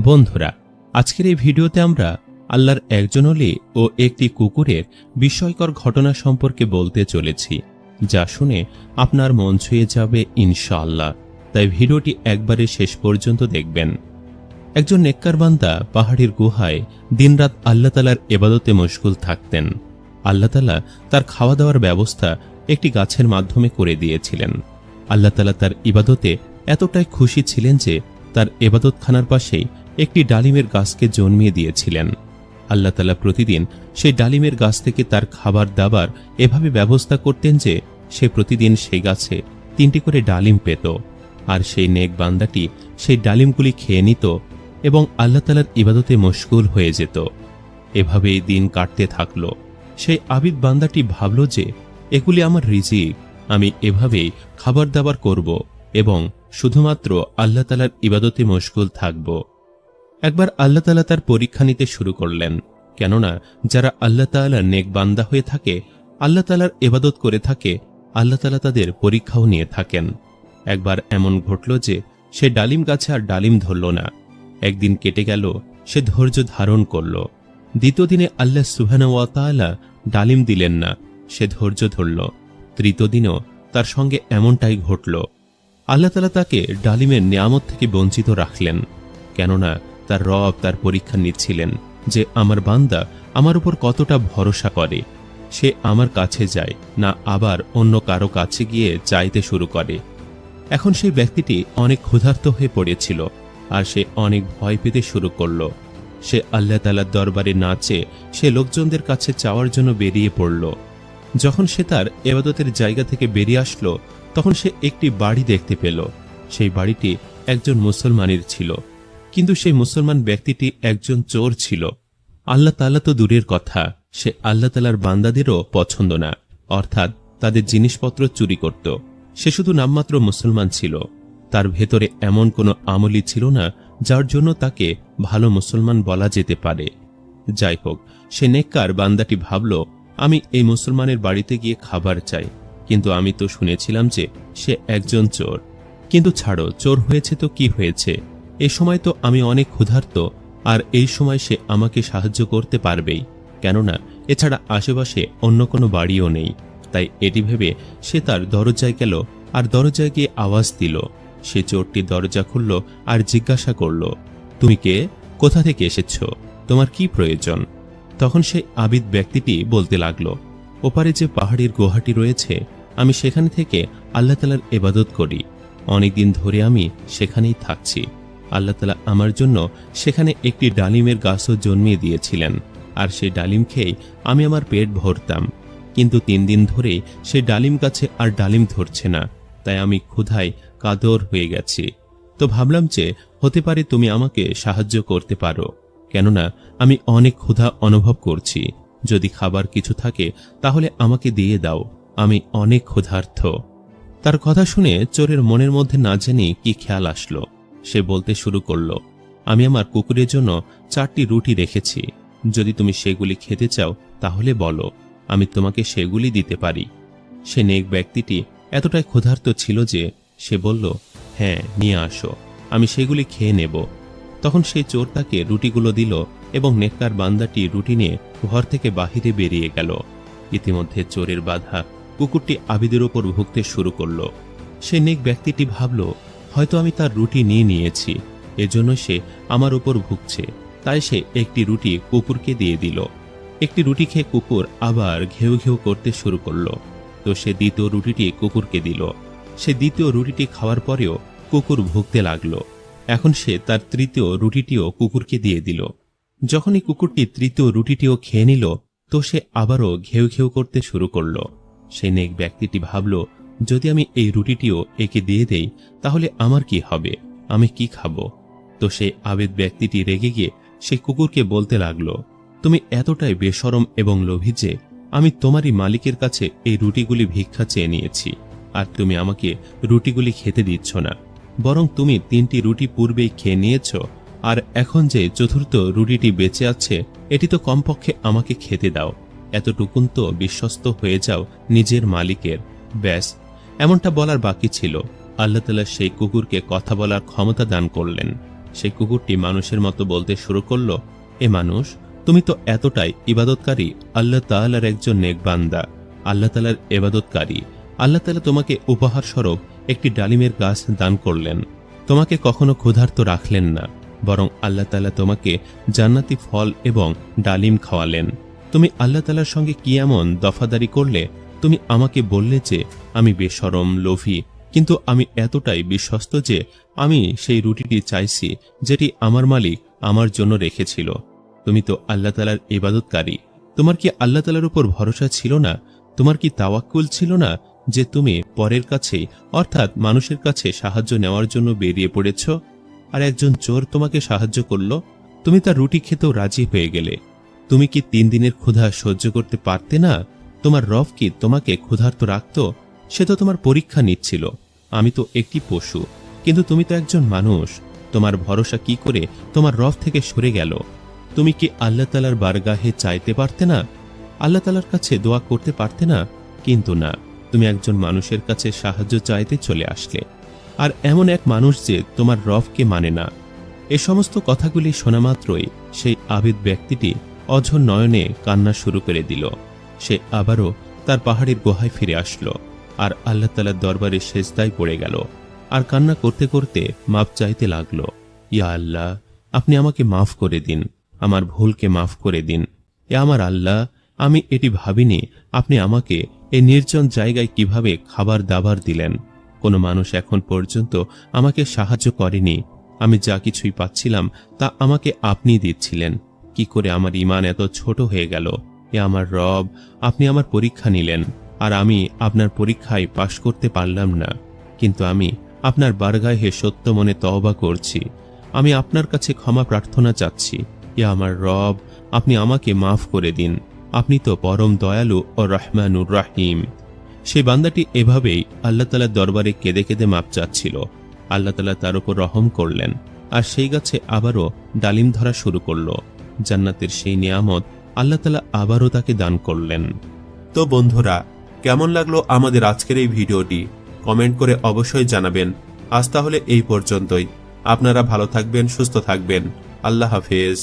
বন্ধুরা, আজকের এই ভিডিওতে আমরা আল্লাহর একজন ওলি ও একটি কুকুরের বিস্ময়কর ঘটনা সম্পর্কে বলতে চলেছি, যা শুনে আপনার মন ছুঁয়ে যাবে ইনশাআল্লাহ। তাই ভিডিওটি একবারে শেষ পর্যন্ত দেখবেন। একজন নেককার বান্দা পাহাড়ের গুহায় দিনরাত আল্লাহ তাআলার ইবাদতে মশগুল থাকতেন। আল্লাহ তাআলা তার খাওয়া দাওয়ার ব্যবস্থা একটি গাছের মাধ্যমে করে দিয়েছিলেন। আল্লাহ তাআলা তার ইবাদতে এতটাই খুশি ছিলেন যে তার ইবাদতখানার পাশেই একটি ডালিমের গাছকে জন্মিয়ে দিয়েছিলেন। আল্লাহ তাআলা প্রতিদিন সেই ডালিমের গাছ থেকে তার খাবার দাবার এভাবে ব্যবস্থা করতেন যে সে প্রতিদিন সেই গাছে 3টি করে ডালিম পেত, আর সেই নেক বান্দাটি সেই ডালিমগুলি খেয়ে নিত এবং আল্লাহ তাআলার ইবাদতে মশগুল হয়ে যেত। এভাবেই দিন কাটতে থাকল। সেই আবিদ বান্দাটি ভাবল যে এগুলি আমার রিজিক, আমি এভাবেই খাবার দাবার করব এবং শুধুমাত্র আল্লাহ তাআলার ইবাদতে মশগুল থাকব। একবার আল্লাহ তাআলা তার পরীক্ষা নিতে শুরু করলেন, কেননা যারা আল্লাহ তাআলার নেক বান্দা হয়ে থাকে, আল্লাহ তাআলার ইবাদত করে থাকে, আল্লাহ তাআলা তাদের পরীক্ষাও নিয়ে থাকেন। একবার এমন ঘটল যে সে ডালিম গাছে আর ডালিম ধরল না। একদিন কেটে গেল, সে ধৈর্য ধারণ করল। দ্বিতীয় দিনে আল্লাহ সুবহানাহু ওয়া তাআলা ডালিম দিলেন না, সে ধৈর্য ধরল। তৃতীয় দিনও তার সঙ্গে এমনটাই ঘটল। আল্লাহ তাআলা তাকে ডালিমের নিয়ামত থেকে বঞ্চিত রাখলেন, কেননা তার রব তার পরীক্ষা নিচ্ছিলেন যে আমার বান্দা আমার উপর কতটা ভরসা করে। সে আমার কাছে যায় না, আবার অন্য কারো কাছে গিয়ে চাইতে শুরু করে। এখন সেই ব্যক্তিটি অনেক ক্ষুধার্ত হয়ে পড়েছিল, আর সে অনেক ভয় পেতে শুরু করল। সে আল্লাহ তাআলার দরবারে না চেয়ে সে লোকজনদের কাছে চাওয়ার জন্য বেরিয়ে পড়ল। যখন সে তার ইবাদতের জায়গা থেকে বেরিয়ে আসলো, তখন সে একটি বাড়ি দেখতে পেল। সেই বাড়িটি একজন মুসলমানের ছিল, কিন্তু সেই মুসলমান ব্যক্তিটি একজন চোর ছিল। আল্লাহ তাআলা তো দূরের কথা, সে আল্লাহ তাআলার বান্দাদেরও পছন্দ না, অর্থাৎ তাদের জিনিসপত্র চুরি করত। সে শুধু নামমাত্র মুসলমান ছিল, তার ভেতরে এমন কোনো আমলই ছিল না যার জন্য তাকে ভালো মুসলমান বলা যেতে পারে। যাই হোক, সে নেককার বান্দাটি ভাবল, আমি এই মুসলমানের বাড়িতে গিয়ে খাবার চাই, কিন্তু আমি তো শুনেছিলাম যে সে একজন চোর। কিন্তু ছাড়ো, চোর হয়েছে তো কি হয়েছে, এই সময় তো আমি অনেক ক্ষুধার্ত, আর এই সময় সে আমাকে সাহায্য করতে পারবেই, কেননা এছাড়া আশেপাশে অন্য কোনো বাড়িও নেই। তাই এটি ভেবে সে তার দরজায় গেল, আর দরজায় গিয়ে আওয়াজ দিল। সে চোরটি দরজা খুলল আর জিজ্ঞাসা করল, তুমি কে? কোথা থেকে এসেছ? তোমার কি প্রয়োজন? তখন সেই আবিদ ব্যক্তিটি বলতে লাগল, ওপারে যে পাহাড়ের গুহাটি রয়েছে, আমি সেখানে থেকে আল্লাহ তাআলার ইবাদত করি। অনেকদিন ধরে আমি সেখানেই থাকছি। আল্লাহ তাআলা আমার জন্য সেখানে একটি ডালিমের গাছও জন্মিয়ে দিয়েছিলেন, আর সেই ডালিম খেয়ে আমি আমার পেট ভরতাম। কিন্তু 3 দিন ধরে সেই ডালিম গাছে আর ডালিম ধরছে না, তাই আমি ক্ষুধায় কাতর হয়ে গেছি। তো ভাবলাম যে হতে পারে তুমি আমাকে সাহায্য করতে পারো, কেননা আমি অনেক ক্ষুধা অনুভব করছি। যদি খাবার কিছু থাকে তাহলে আমাকে দিয়ে দাও, আমি অনেক ক্ষুধার্ত। তার কথা শুনে চোরের মনের মধ্যে না জানি কি খেয়াল আসলো। সে বলতে শুরু করল, আমি আমার কুকুরের জন্য 4টি রুটি রেখেছি, যদি তুমি সেগুলি খেতে চাও তাহলে বলো, আমি তোমাকে সেগুলি দিতে পারি। সে নেক ব্যক্তিটি এতটাই ক্ষুধার্ত ছিল যে সে বলল, হ্যাঁ, নিয়ে আসো, আমি সেগুলি খেয়ে নেব। তখন সেই চোর তাকে রুটিগুলো দিল এবং নেককার বান্দাটি রুটি নিয়ে ঘর থেকে বাহিরে বেরিয়ে গেল। ইতিমধ্যে চোরের বাধা কুকুরটি আবিদের ওপর ভুগতে শুরু করল। সে নেক ব্যক্তিটি ভাবল, হয়তো আমি তার রুটি নিয়ে নিয়েছি, এজন্য সে আমার উপর ভুগছে। তাই সে একটি রুটি কুকুরকে দিয়ে দিল। একটি রুটি খেয়ে কুকুর আবার ঘেউ ঘেউ করতে শুরু করল। তো সে দ্বিতীয় রুটিটি কুকুরকে দিল। সে দ্বিতীয় রুটিটি খাওয়ার পরেও কুকুর ভুগতে লাগল। এখন সে তার তৃতীয় রুটিটিও কুকুরকে দিয়ে দিল। যখনই কুকুরটি তৃতীয় রুটিটিও খেয়ে নিল, তো সে আবারও ঘেউ ঘেউ করতে শুরু করল। সেই নেক ব্যক্তিটি ভাবল, যদি আমি এই রুটিটিও একে দিয়ে দেই তাহলে আমার কি হবে, আমি কি খাবো? তো সেই আবেদ ব্যক্তিটি রেগে গিয়ে সেই কুকুরকে বলতে লাগলো, তুমি এতটাই বেশরম এবং লোভী যে আমি তোমারই মালিকের কাছে এই রুটিগুলি ভিক্ষা চেয়ে নিয়েছি, আর তুমি আমাকে রুটিগুলি খেতে দিচ্ছ না, বরং তুমি 3টি রুটি পূর্বেই খেয়ে নিয়েছ, আর এখন যে চতুর্থ রুটিটি বেঁচে আছে এটি তো কমপক্ষে আমাকে খেতে দাও। এতটুকুন তো বিশ্বস্ত হয়ে যাও নিজের মালিকের। ব্যাস, এমনটা বলার বাকি ছিল। আল্লাহ তাআলা সেই কুকুরকে কথা বলার ক্ষমতা দান করলেন। সেই কুকুরটি মানুষের মতো বলতে শুরু করলো, এ মানুষ, তুমি তো এতটাই ইবাদতকারী, আল্লাহ তাআলার একজন নেক বান্দা, আল্লাহ তাআলার ইবাদতকারী। আল্লাহ তাআলা তোমাকে উপহার স্বরূপ একটি ডালিমের গাছ দান করলেন। তোমাকে কখনো ক্ষুধার্ত রাখলেন না, বরং আল্লাহ তাআলা তোমাকে জান্নাতি ফল এবং ডালিম খাওয়ালেন। তুমি আল্লাহ তাআলার সঙ্গে কি এমন দফাদারি করলে? তুমি আমাকে বললে যে আমি বেশরম, লোভী, কিন্তু আমি এতটাই বিশ্বস্ত যে আমি সেই রুটিটি চাইছি যেটি আমার মালিক আমার জন্য রেখেছিল। তুমি তো আল্লাহ তাআলার ইবাদতকারী। তোমার কি আল্লাহ তাআলার উপর ভরসা ছিল না? তোমার কি তাওয়াক্কুল ছিল না যে তুমি পরের কাছে, অর্থাৎ মানুষের কাছে সাহায্য নেওয়ার জন্য বেরিয়ে পড়েছ? আর একজন চোর তোমাকে সাহায্য করল, তুমি তার রুটি খেতেও রাজি হয়ে গেলে। তুমি কি 3 দিনের ক্ষুধা সহ্য করতে পারতে না? তোমার রব কি তোমাকে ক্ষুধার্ত রাখত? সে তো তোমার পরীক্ষা নিচ্ছিল। আমি তো একটি পশু, কিন্তু তুমি তো একজন মানুষ। তোমার ভরসা কি করে তোমার রব থেকে সরে গেল? তুমি কি আল্লাহ তাআলার বারগাহে চাইতে পারতে না? আল্লাহ তাআলার কাছে দোয়া করতে পারতে না? কিন্তু না, তুমি একজন মানুষের কাছে সাহায্য চাইতে চলে আসলে, আর এমন এক মানুষ যে তোমার রবকে মানে না। এ সমস্ত কথাগুলি শোনা মাত্রই সেই আবিদ ব্যক্তিটি অঝোর নয়নে কান্না শুরু করে দিল। সে আবারও তার পাহাড়ের গুহায় ফিরে আসলো আর আল্লাহ তাআলার দরবারে সেজদায় পড়ে গেল আর কান্না করতে করতে মাফ চাইতে লাগলো। ইয়া আল্লাহ, আপনি আমাকে মাফ করে দিন, আমার ভুলকে মাফ করে দিন। এ আমার আল্লাহ, আমি এটি ভাবিনি আপনি আমাকে এই নির্জন জায়গায় কিভাবে খাবার দাবার দিলেন। কোনো মানুষ এখন পর্যন্ত আমাকে সাহায্য করেনি। আমি যা কিছুই পাচ্ছিলাম তা আমাকে আপনি দিচ্ছিলেন। কি করে আমার ঈমান এত ছোট হয়ে গেল? এ আমার রব, আপনি আমার পরীক্ষা নিলেন আর আমি আপনার পরীক্ষায় পাশ করতে পারলাম না, কিন্তু আমি আপনার বারগাহে সত্য মনে তওবা করছি। আমি আপনার কাছে ক্ষমা প্রার্থনা চাচ্ছি। এ আমার রব, আপনি আমাকে মাফ করে দিন। আপনি তো পরম দয়ালু ও রহমানুর রাহিম। সেই বান্দাটি এভাবেই আল্লাহ তাআলার দরবারে কেঁদে কেঁদে মাপ চাচ্ছিল। আল্লাহ তাআলা তার উপর রহম করলেন আর সেই গাছে আবারও ডালিম ধরা শুরু করল। জান্নাতের সেই নিয়ামত আল্লাহ তাআলা আবারও তাকে দান করলেন। তো বন্ধুরা, কেমন লাগলো আমাদের আজকের এই ভিডিওটি? কমেন্ট করে অবশ্যই জানাবেন। আজ তাহলে এই পর্যন্তই। আপনারা ভালো থাকবেন, সুস্থ থাকবেন। আল্লাহ হাফেজ।